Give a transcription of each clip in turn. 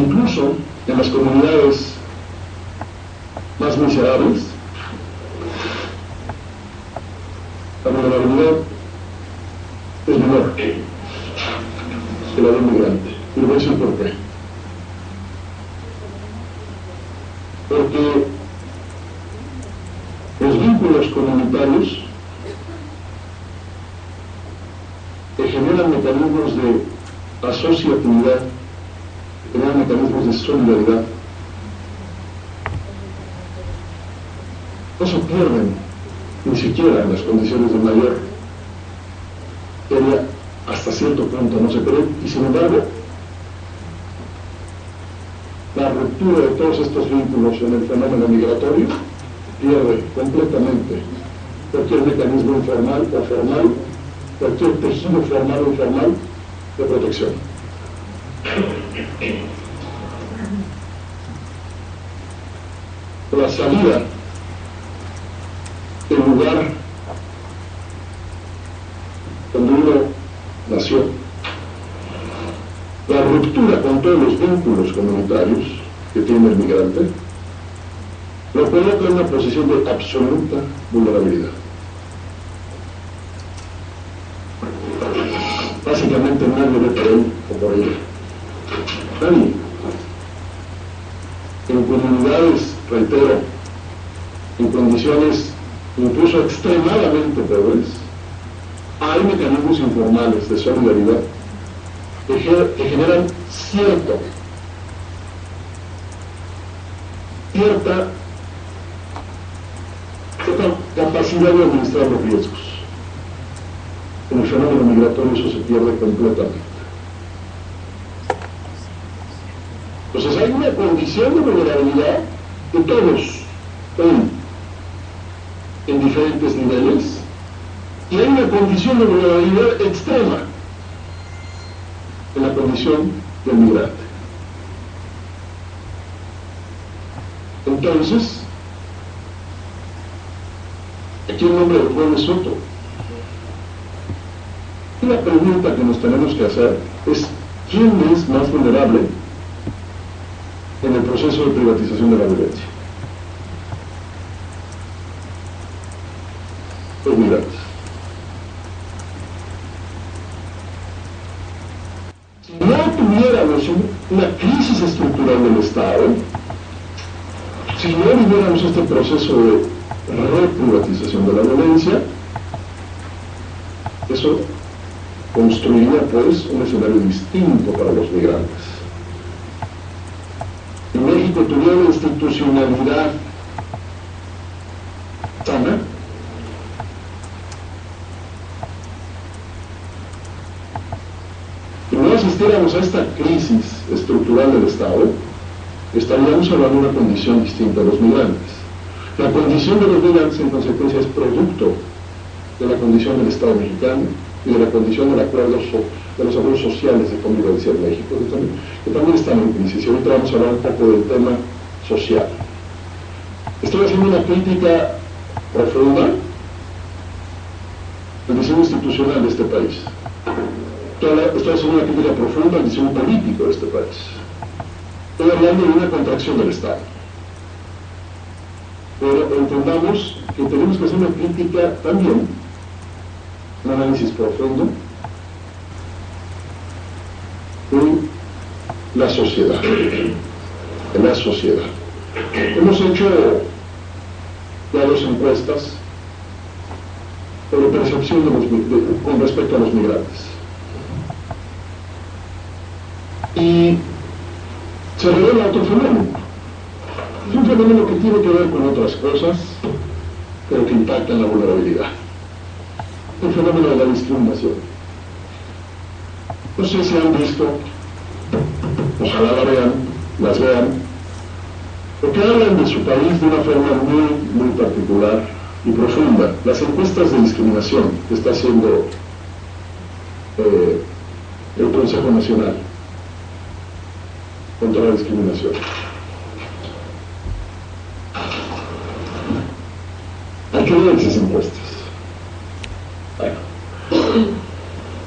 incluso en las comunidades más miserables, la vulnerabilidad es menor que la del migrante. Y le voy a decir por qué. Porque los vínculos comunitarios que generan mecanismos de asociatividad, que generan mecanismos de solidaridad, no se pierden ni siquiera en las condiciones de mayor teoría, hasta cierto punto no se pierden, y sin embargo la ruptura de todos estos vínculos en el fenómeno migratorio pierde completamente cualquier mecanismo informal o formal, cualquier tejido formal o informal de protección. La salida del lugar donde uno nació, la ruptura con todos los vínculos comunitarios que tiene el migrante, lo coloca en una posición de absoluta vulnerabilidad. Básicamente nadie ve por él o por ella. Nadie. En comunidades, reitero, en condiciones incluso extremadamente peores, hay mecanismos informales de solidaridad que generan cierta capacidad de administrar los riesgos. En el fenómeno migratorio eso se pierde completamente. Entonces hay una condición de vulnerabilidad de todos, en diferentes niveles, y hay una condición de vulnerabilidad extrema en la condición del migrante. Entonces, aquí el nombre del juego es otro. Y la pregunta que nos tenemos que hacer es: ¿quién es más vulnerable en el proceso de privatización de la violencia? Los migrantes. Si no tuviéramos una crisis estructural del Estado, si no viviéramos este proceso de reprivatización de la violencia, eso construiría pues un escenario distinto para los migrantes. Si México tuviera una institucionalidad sana, y no asistiéramos a esta crisis estructural del Estado, estaríamos hablando de una condición distinta a los migrantes. La condición de los migrantes, en consecuencia, es producto de la condición del Estado mexicano y de la condición del acuerdo de los acuerdos sociales de convivencia en México, que también están en crisis. Y ahorita vamos a hablar un poco del tema social. Estoy haciendo una crítica profunda al diseño institucional de este país. Estoy haciendo una crítica profunda al diseño político de este país. Estoy hablando de una contracción del Estado. Pero entendamos que tenemos que hacer una crítica también, un análisis profundo en la sociedad. Hemos hecho ya 2 encuestas sobre percepción con respecto a los migrantes. Y se revela otro fenómeno. Es un fenómeno que tiene que ver con otras cosas, pero que impacta en la vulnerabilidad. El fenómeno de la discriminación. No sé si han visto, ojalá las vean, porque hablan de su país de una forma muy particular y profunda. Las encuestas de discriminación que está haciendo el Consejo Nacional contra la Discriminación. Hay que ver esas encuestas. Bueno,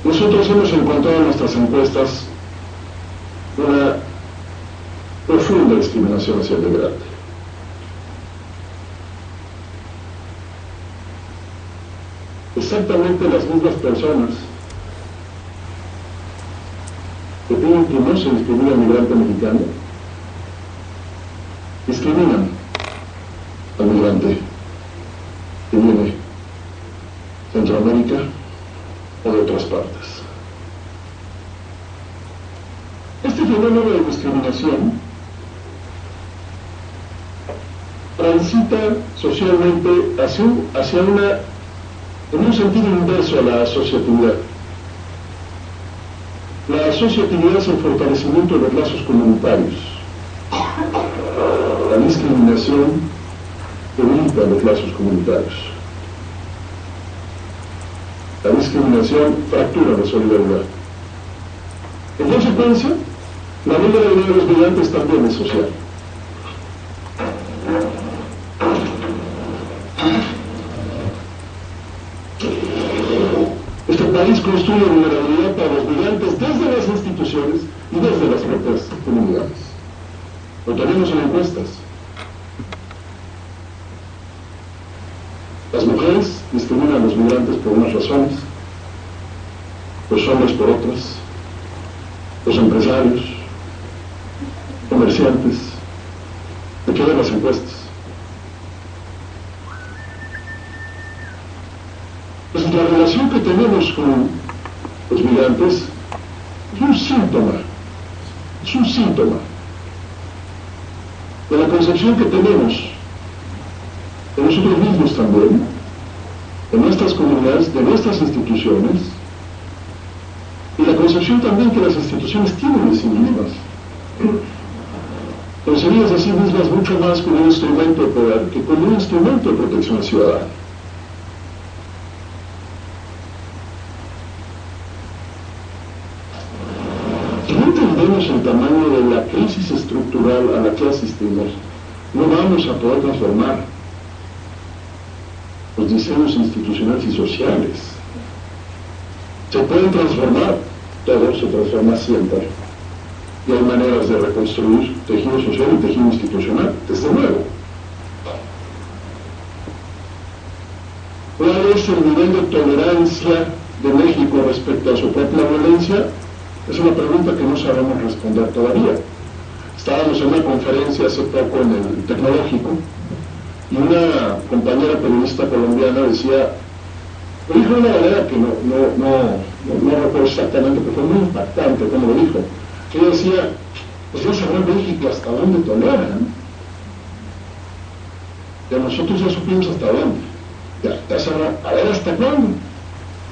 nosotros hemos encontrado en nuestras encuestas una profunda discriminación hacia el migrante. Exactamente las mismas personas que piden que no se discrimine al migrante mexicano, discriminan al migrante que viene de Centroamérica o de otras partes. Este fenómeno de discriminación transita socialmente en un sentido inverso a la asociatividad. La asociatividad es el fortalecimiento de los lazos comunitarios. La discriminación debilita los lazos comunitarios. La discriminación fractura la solidaridad. En consecuencia, la vulnerabilidad de los migrantes también es social. Este país construye vulnerabilidad para los migrantes desde las instituciones y desde las propias comunidades. Lo tenemos en encuestas. Las mujeres discriminan a los migrantes por unas razones, los hombres por otras, los empresarios, comerciantes, de qué ven las encuestas. Pues la relación que tenemos con los migrantes es un síntoma de la concepción que tenemos de nosotros mismos también, de nuestras comunidades, de nuestras instituciones, y la concepción también que las instituciones tienen de sí mismas, concebidas de sí mismas mucho más como un instrumento de poder que como un instrumento de protección ciudadana. Si no entendemos el tamaño de la crisis estructural a la que asistimos, no vamos a poder transformar los diseños institucionales y sociales. Se pueden transformar, todo se transforma siempre, y hay maneras de reconstruir tejido social y tejido institucional, desde luego. ¿Cuál es el nivel de tolerancia de México respecto a su propia violencia? Es una pregunta que no sabemos responder todavía. Estábamos en una conferencia hace poco en el Tecnológico, y una compañera periodista colombiana decía, lo dijo de una manera que no recuerdo exactamente, pero fue muy impactante como lo dijo, que ella decía, pues ya sabrá México hasta dónde toleran, y nosotros ya supimos hasta dónde, ya sabrá, a ver hasta cuándo.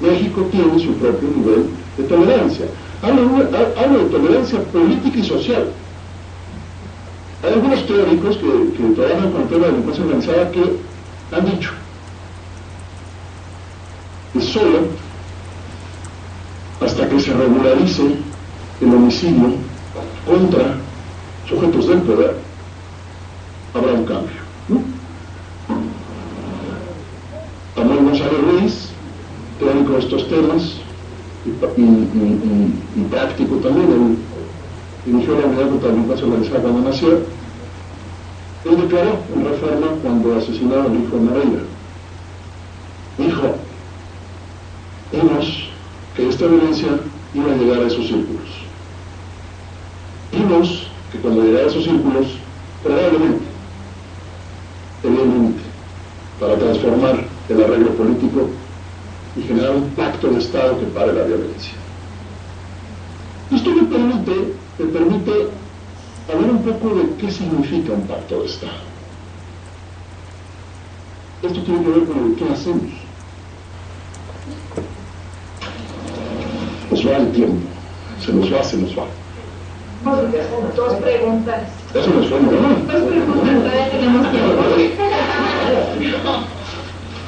México tiene su propio nivel de tolerancia. Hablo de tolerancia política y social. Hay algunos teóricos que trabajan con el tema de la delincuencia organizada que han dicho que solo hasta que se regularice el homicidio contra sujetos del poder habrá un cambio, ¿no? Samuel González Ruiz, teórico de estos temas y práctico también, él dirigió la unidad contra la delincuencia organizada cuando nació. Él declaró en Reforma cuando asesinaron al hijo de Moreira. Dijo, vimos que esta violencia iba a llegar a esos círculos. Vimos que cuando llegara a esos círculos, probablemente tenía un límite para transformar el arreglo político y generar un pacto de Estado que pare la violencia. Esto me permite hablar un poco de qué significa un pacto de Estado. Esto tiene que ver con el qué hacemos. Nos va el tiempo, se nos va. Dos preguntas. Eso nos fue, ¿no? Dos preguntas, todavía tenemos tiempo.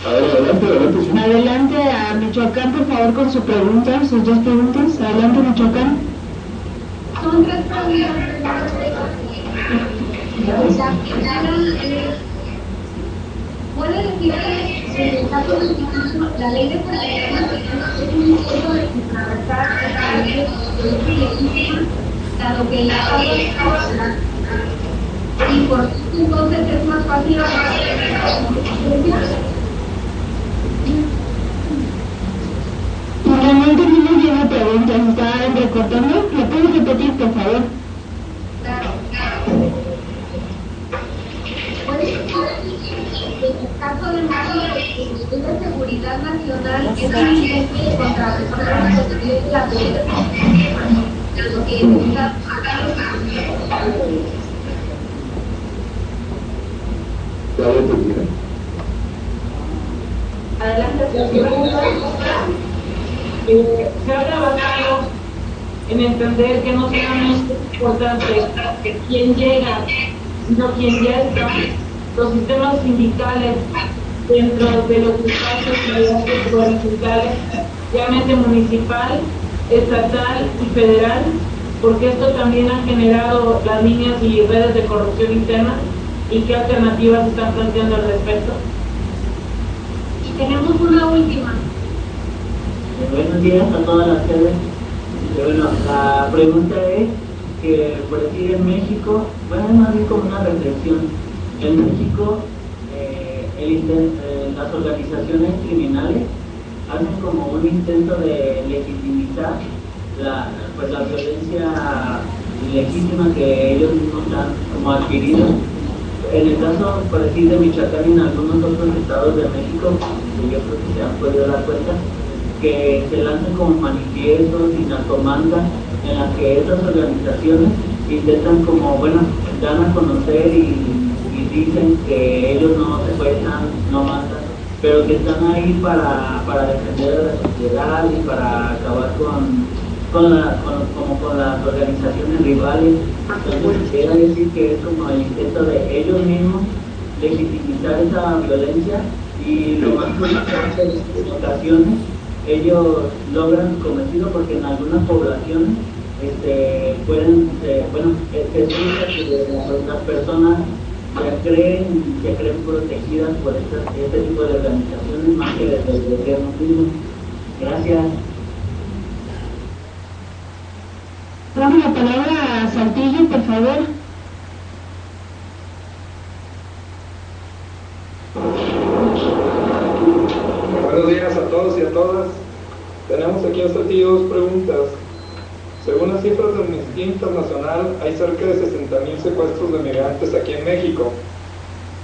A ver, adelante, sí. Adelante a Michoacán, por favor, con su pregunta, sus dos preguntas. Adelante, Michoacán. Son tres preguntas. ¿Puede decir que en el caso de la ley de protección es un intento de contrarrestar el derecho legítimo, dado que el Estado y por eso entonces es más fácil hablar de la No entendí muy bien la pregunta, ¿se está recortando? ¿La puedes repetir, por favor? Claro. En el caso de México, de seguridad nacional es evidente contra la Adelante, se ha trabajado en entender que no solamente es importante quién llega, sino quién ya está. Los sistemas sindicales dentro de los espacios gubernamentales, llámese municipal, estatal y federal, porque esto también ha generado las líneas y redes de corrupción interna. ¿Y qué alternativas están planteando al respecto? Y tenemos una última. Buenos días a todas las sedes. Bueno, la pregunta es que por decir en México, bueno, es más bien como una reflexión. En México, las organizaciones criminales hacen como un intento de legitimizar la violencia ilegítima que ellos mismos han como adquirido. En el caso, por decir, de Michoacán y en algunos otros estados de México, que yo creo que se han podido dar cuenta, que se lanzan como manifiestos y narcomandas en las que esas organizaciones intentan como, bueno, dan a conocer y dicen que ellos no se cuestan, no matan, pero que están ahí para defender a la sociedad y para acabar con las organizaciones rivales. Entonces quiere decir que es como el intento de ellos mismos legitimizar esa violencia, y lo más curioso es que en ocasiones ellos logran su cometido, porque en algunas poblaciones pueden, se escucha que las personas se creen protegidas por este tipo de organizaciones más que desde el gobierno mismo. Gracias. Dame la palabra a Saltillo, por favor. Buenos días a todos y a todas. Tenemos aquí a Saltillo dos preguntas. Según las cifras de Amnistía Internacional, hay cerca de 60,000 secuestros de migrantes aquí en México.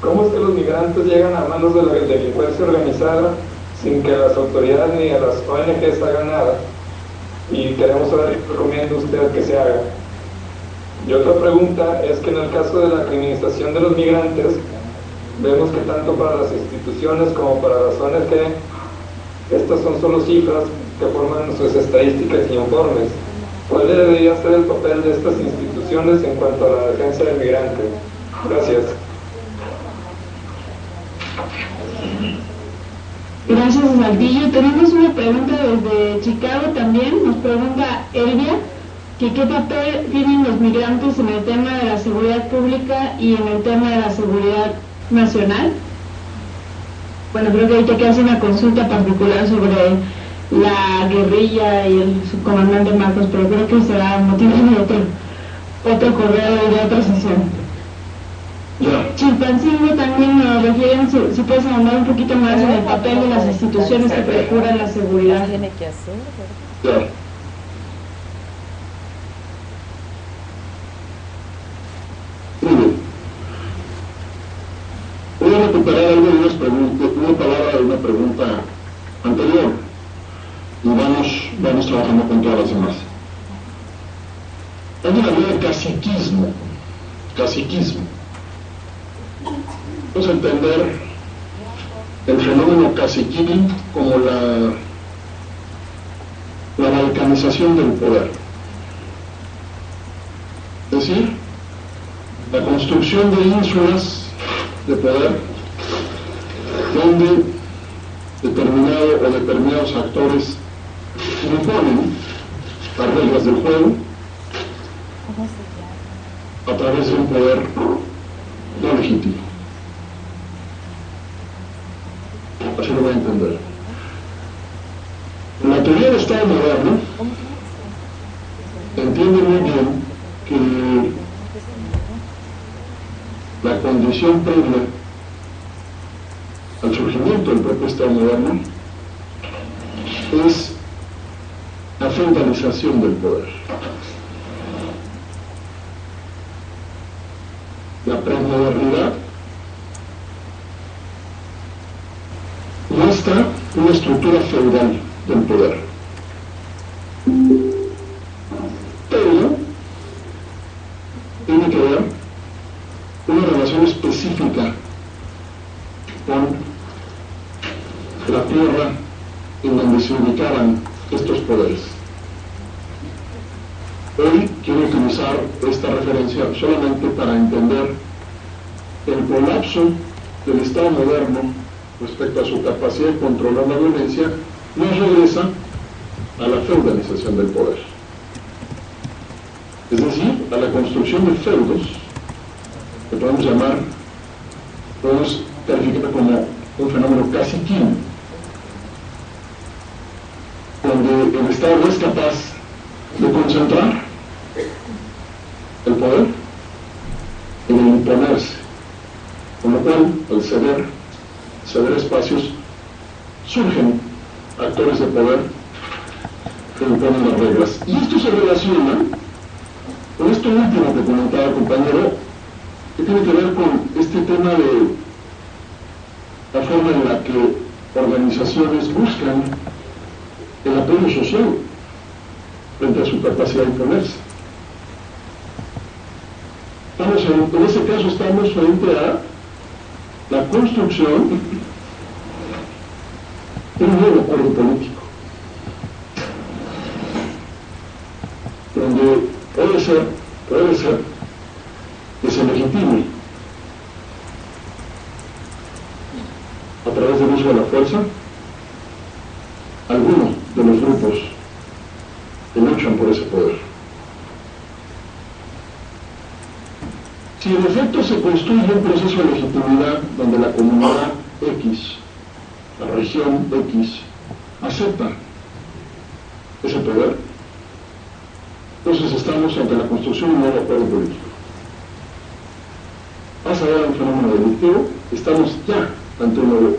¿Cómo es que los migrantes llegan a manos de la delincuencia organizada sin que las autoridades ni a las ONGs hagan nada? Y queremos saber qué recomienda usted que se haga. Y otra pregunta es que en el caso de la criminalización de los migrantes, vemos que tanto para las instituciones como para las ONG, estas son solo cifras que forman sus estadísticas y informes. ¿Cuál debería ser el papel de estas instituciones en cuanto a la defensa del migrante? Gracias. Gracias, Saltillo. Tenemos una pregunta desde Chicago también. Nos pregunta Elvia que qué papel tienen los migrantes en el tema de la seguridad pública y en el tema de la seguridad nacional. Bueno, creo que ahorita que hace una consulta particular sobre la guerrilla y el subcomandante Marcos, pero creo que será motivo de otro correo y de otra sesión. Chilpancingo también nos refieren, si puedes ahondar un poquito más en el papel de las instituciones que procuran la seguridad. Tiene que hacer, Claro. Muy bien. Voy a recuperar algo de una palabra de una pregunta anterior y vamos trabajando con todas las demás. Hay una idea de caciquismo. Vamos a entender el fenómeno caciquil como la balcanización del poder. Es decir, la construcción de ínsulas de poder donde determinado o determinados actores imponen las reglas del juego a través de un poder no legítimo. Así lo voy a entender. La teoría del Estado moderno entiende muy bien que condición previa al surgimiento del propio Estado moderno es la feudalización del poder. La premodernidad muestra una estructura feudal del poder. Pero tiene que ver una relación específica con la tierra en donde se ubicaban estos poderes. Hoy quiero utilizar esta referencia solamente para entender el colapso del Estado moderno respecto a su capacidad de controlar la violencia, nos regresa a la feudalización del poder. Es decir, a la construcción de feudos, que podemos calificar como un fenómeno caciquil, donde el Estado no es capaz de concentrar el poder y de imponerse, con lo cual, al ceder espacios, surgen actores de poder que imponen las reglas. Y esto se relaciona con esto último que comentaba el compañero, que tiene que ver con este tema de la forma en la que organizaciones buscan el apoyo social frente a su capacidad de imponerse. En ese caso estamos frente a la construcción de un nuevo acuerdo político, donde puede ser que se legitime a través del uso de la fuerza algunos de los grupos que luchan por ese poder. Si en efecto se construye un proceso de legitimidad donde la comunidad X, la región X, acepta ese poder, entonces estamos ante la construcción de un nuevo acuerdo político. Más allá de un fenómeno delictivo, estamos ya ante un nuevo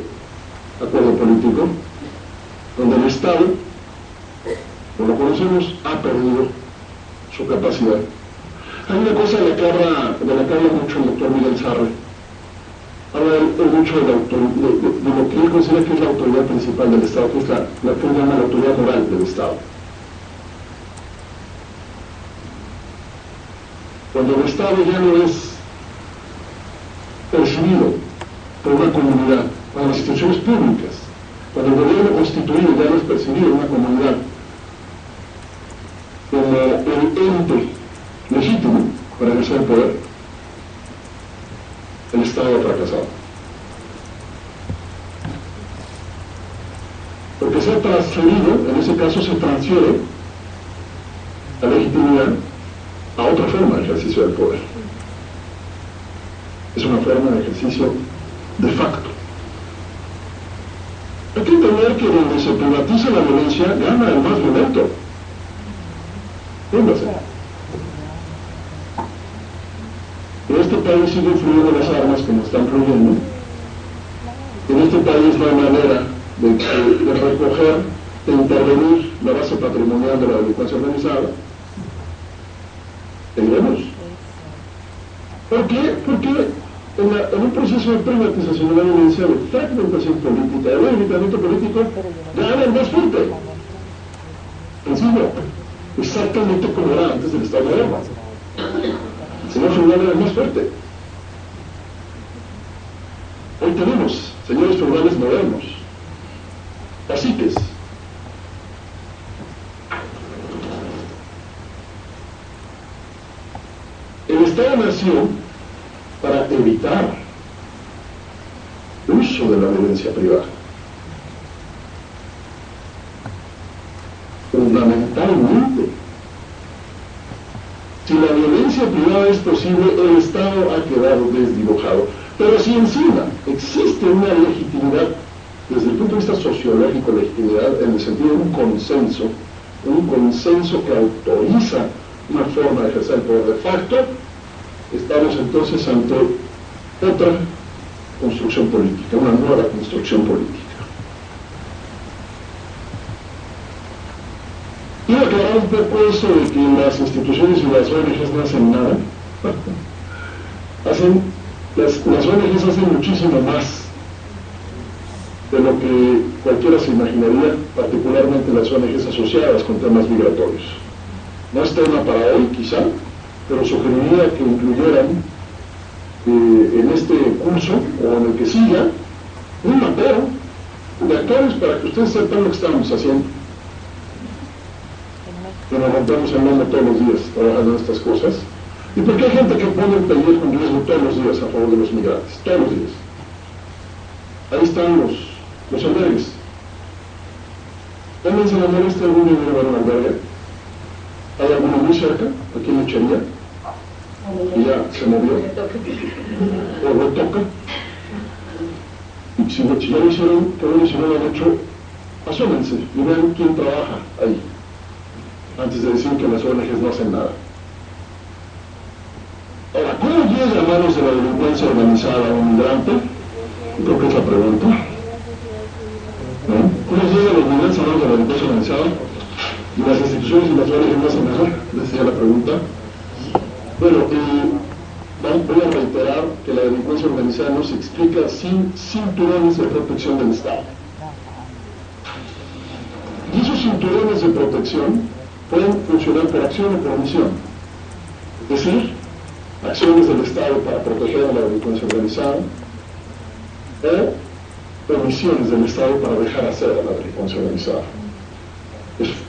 acuerdo político donde el Estado, como lo conocemos, ha perdido su capacidad. Hay una cosa de la que habla mucho el doctor Miguel Sarre. Habla mucho de lo que él considera que es la autoridad principal del Estado, que es la que él llama la autoridad moral del Estado. Cuando el Estado ya no es percibido por una comunidad, cuando las instituciones públicas, cuando el gobierno constituido ya no es percibido en una comunidad como el ente legítimo para ejercer el poder, el Estado ha fracasado. Porque se ha transferido, en ese caso se transfiere la legitimidad a otra forma de ejercicio del poder. Es una forma de ejercicio de facto. Hay que entender que donde se privatiza la violencia, gana el más violento. Fíjense. En este país siguen fluyendo las armas como están fluyendo. En este país no hay manera de recoger, de intervenir la base patrimonial de la delincuencia organizada. ¿Entendemos? ¿Por qué? Porque en un proceso de privatización de la violencia, de fragmentación política, de debilitamiento político, gana el más fuerte. Sencillo. Exactamente como era antes del Estado moderno. El señor feudal era el más fuerte. Hoy tenemos señores feudales modernos, caciques. El Estado nació para evitar el uso de la violencia privada. Fundamentalmente, si la violencia privada es posible, el Estado ha quedado desdibujado. Pero si encima existe una legitimidad, desde el punto de vista sociológico, legitimidad en el sentido de un consenso que autoriza una forma de ejercer el poder de facto, estamos entonces ante otra construcción política, una nueva construcción política. Quiero aclarar un poco eso de que las instituciones y las ONGs no hacen nada. Las ONGs hacen muchísimo más de lo que cualquiera se imaginaría, particularmente las ONGs asociadas con temas migratorios. No es tema para hoy, quizá, pero sugeriría que incluyeran en este curso, o en el que siga, un mapeo de actores para que ustedes sepan lo que estamos haciendo. Que nos rompemos el mundo todos los días trabajando en estas cosas. ¿Y por qué hay gente que pone el pellejo en riesgo todos los días a favor de los migrantes? Todos los días. Ahí están los albergues. ¿Alguien se enamora este algún día de ver un albergue? ¿Hay alguno muy cerca? ¿Aquí en Lechería? Y ya se movió. O lo toca. Y si ya lo hicieron, que bueno, si no lo han hecho, asómense y vean quién trabaja ahí, antes de decir que las ONGs no hacen nada. Ahora, ¿cómo llega a manos de la delincuencia organizada un migrante? Creo que es la pregunta. ¿No? ¿Cómo llega a los migrantes a manos de la delincuencia organizada? Y las instituciones y las ONGs no hacen nada, decía la pregunta. Bueno, voy a reiterar que la delincuencia organizada no se explica sin cinturones de protección del Estado. Y esos cinturones de protección pueden funcionar por acción o por omisión. Es decir, acciones del Estado para proteger a la delincuencia organizada o omisiones del Estado para dejar hacer a la delincuencia organizada.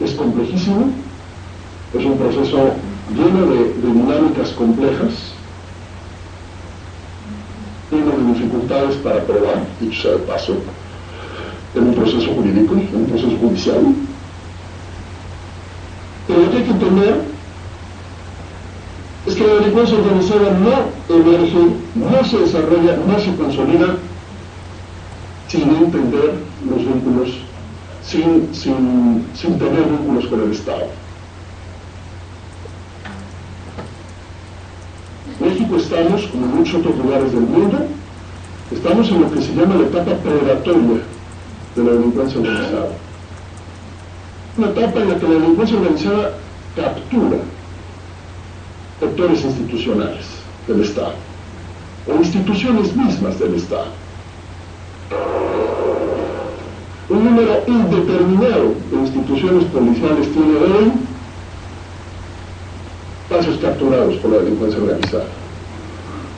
Es complejísimo, es un proceso lleno de dinámicas complejas, lleno de dificultades para probar, dicho sea de paso, en un proceso jurídico, en un proceso judicial. Pero lo que hay que entender es que la delincuencia organizada no emerge, no se desarrolla, no se consolida sin entender los vínculos, sin tener vínculos con el Estado. México estamos, como en muchos otros lugares del mundo, estamos en lo que se llama la etapa predatoria de la delincuencia organizada. Una etapa en la que la delincuencia organizada captura actores institucionales del Estado o instituciones mismas del Estado. Un número indeterminado de instituciones policiales tiene hoy espacios capturados por la delincuencia organizada.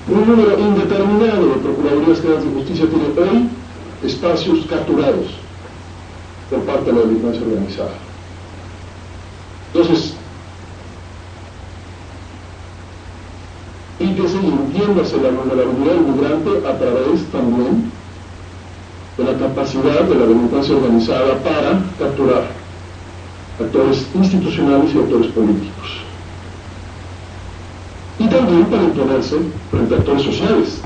Un número indeterminado de Procuradurías Generales de Justicia tiene hoy espacios capturados por parte de la delincuencia organizada. Entonces, y que se entiéndase la vulnerabilidad del migrante a través también de la capacidad de la delincuencia organizada para capturar actores institucionales y actores políticos. Y también para imponerse frente a actores sociales.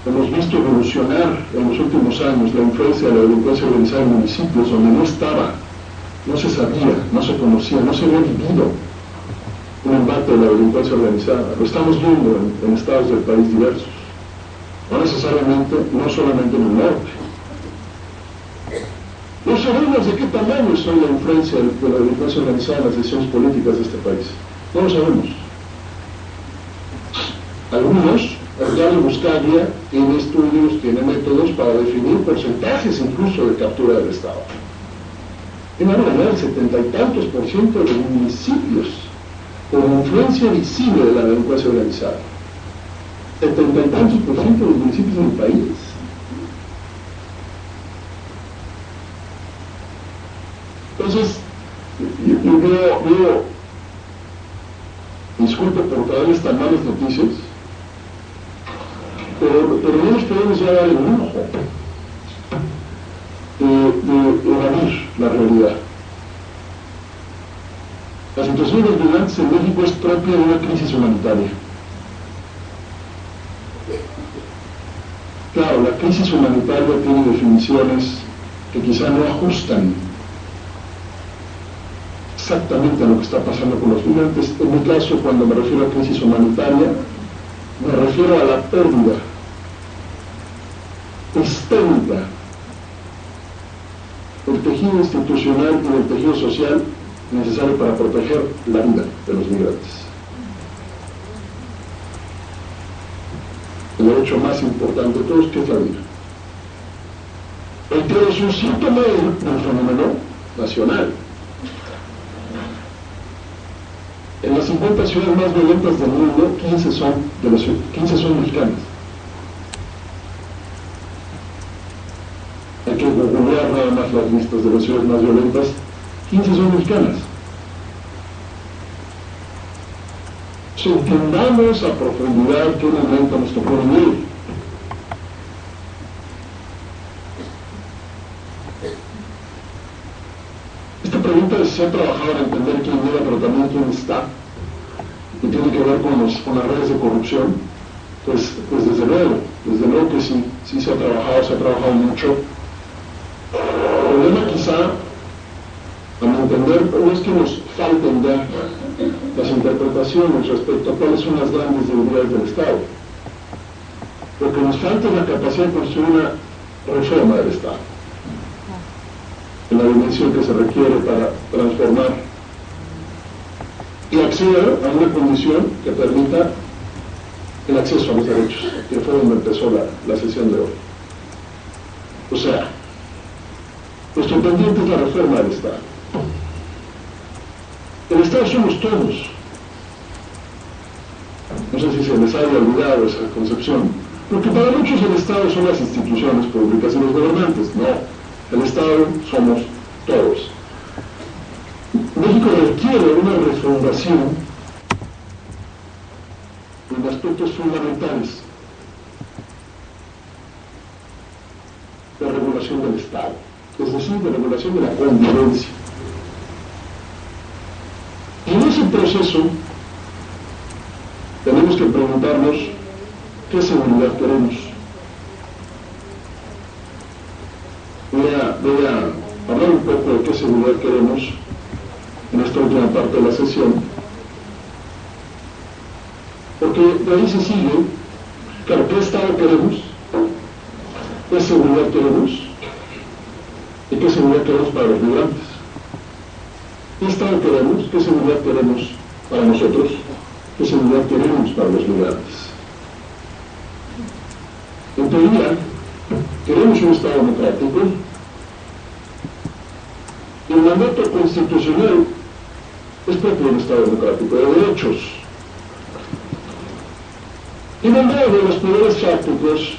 Hemos visto evolucionar en los últimos años la influencia de la delincuencia organizada en municipios donde no estaba, no se sabía, no se conocía, no se había vivido un embate de la delincuencia organizada. Lo estamos viendo en estados del país diversos. No necesariamente, no solamente en el norte. No sabemos de qué tamaño son la influencia de la delincuencia organizada en las decisiones políticas de este país. No lo sabemos. Algunos, Argalo Buscaglia, tiene estudios, tiene métodos para definir porcentajes incluso de captura del Estado. En la realidad, el 70 y tantos % de municipios con influencia visible de la delincuencia organizada. 70 y tantos % de los municipios del país. Entonces, yo veo, disculpe por traerles tan malas noticias, pero no nos podemos ya dar el lujo de evadir la realidad. La situación de los migrantes en México es propia de una crisis humanitaria. Claro, la crisis humanitaria tiene definiciones que quizá no ajustan exactamente a lo que está pasando con los migrantes. En mi caso, cuando me refiero a crisis humanitaria, me refiero a la pérdida sistémica del tejido institucional y del tejido social necesario para proteger la vida de los migrantes. El derecho más importante de todos, que es la vida. El que es un síntoma del fenómeno nacional. En las 50 ciudades más violentas del mundo, 15 son mexicanas. Hay que googlear nada más las listas de las ciudades más violentas, 15 son mexicanas. Si entendamos a profundidad qué momento nos tocó vivir. Esta pregunta se ha trabajado en entender quién llega, pero también quién está, y tiene que ver con las redes de corrupción. Pues desde luego que sí se ha trabajado mucho. El problema quizá, a mi entender, no es que nos falten ya las interpretaciones respecto a cuáles son las grandes debilidades del Estado. Lo que nos falta es la capacidad de construir una reforma del Estado, en la dimensión que se requiere para transformar y acceder a una condición que permita el acceso a los derechos, que fue donde empezó la sesión de hoy. O sea, nuestro pendiente es la reforma del Estado. El Estado somos todos. No sé si se les haya olvidado esa concepción, porque para muchos el Estado son las instituciones públicas y los gobernantes. No, el Estado somos todos. México requiere una refundación en aspectos fundamentales de regulación del Estado, es decir, de regulación de la convivencia. Y en ese proceso tenemos que preguntarnos qué seguridad queremos. Voy a hablar un poco de qué seguridad queremos en esta última parte de la sesión, porque de ahí se sigue, claro, qué Estado queremos, qué seguridad queremos y qué seguridad queremos para los migrantes. ¿Qué Estado queremos? ¿Qué seguridad queremos para nosotros? ¿Qué seguridad queremos para los migrantes? En teoría, queremos un Estado democrático, y el mandato constitucional es propio de un Estado democrático, de derechos. Y mandado de los poderes fácticos,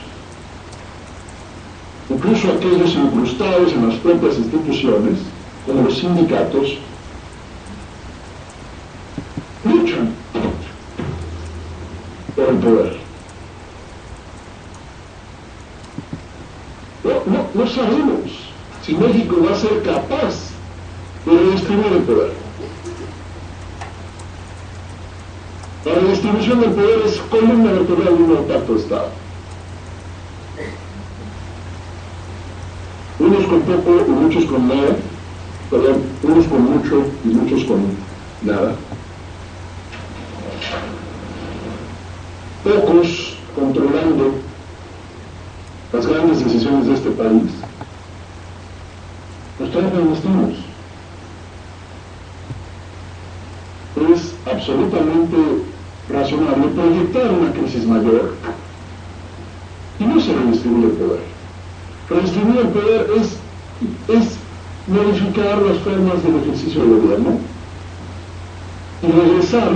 incluso aquellos incrustados en las propias instituciones, como los sindicatos, luchan por el poder. No sabemos si México va a ser capaz de redistribuir el poder. La redistribución del poder es columna vertebral de un nuevo pacto de Estado. Unos con poco y muchos con nada, perdón, unos con mucho y muchos con nada. Pocos controlando las grandes decisiones de este país. Nos trae donde estamos. Es absolutamente razonable proyectar una crisis mayor y no se redistribuye el poder. Redistribuir el poder es modificar las formas del ejercicio del gobierno y regresar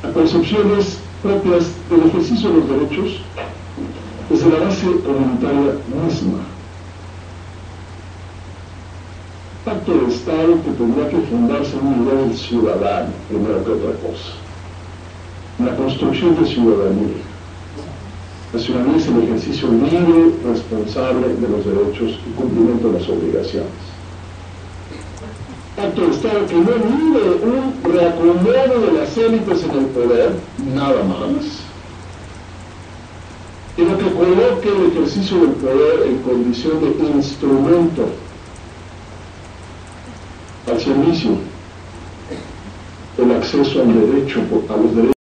a concepciones propias del ejercicio de los derechos desde la base comunitaria misma. Pacto de Estado que tendría que fundarse en un nivel del ciudadano, primero que otra cosa. En la construcción de ciudadanía. La ciudadanía es el ejercicio libre, responsable de los derechos y cumplimiento de las obligaciones. Pacto de Estado que no mide un reacomodo de las élites en el poder, nada más, sino que coloque el ejercicio del poder en condición de instrumento al servicio, el acceso al derecho, a los derechos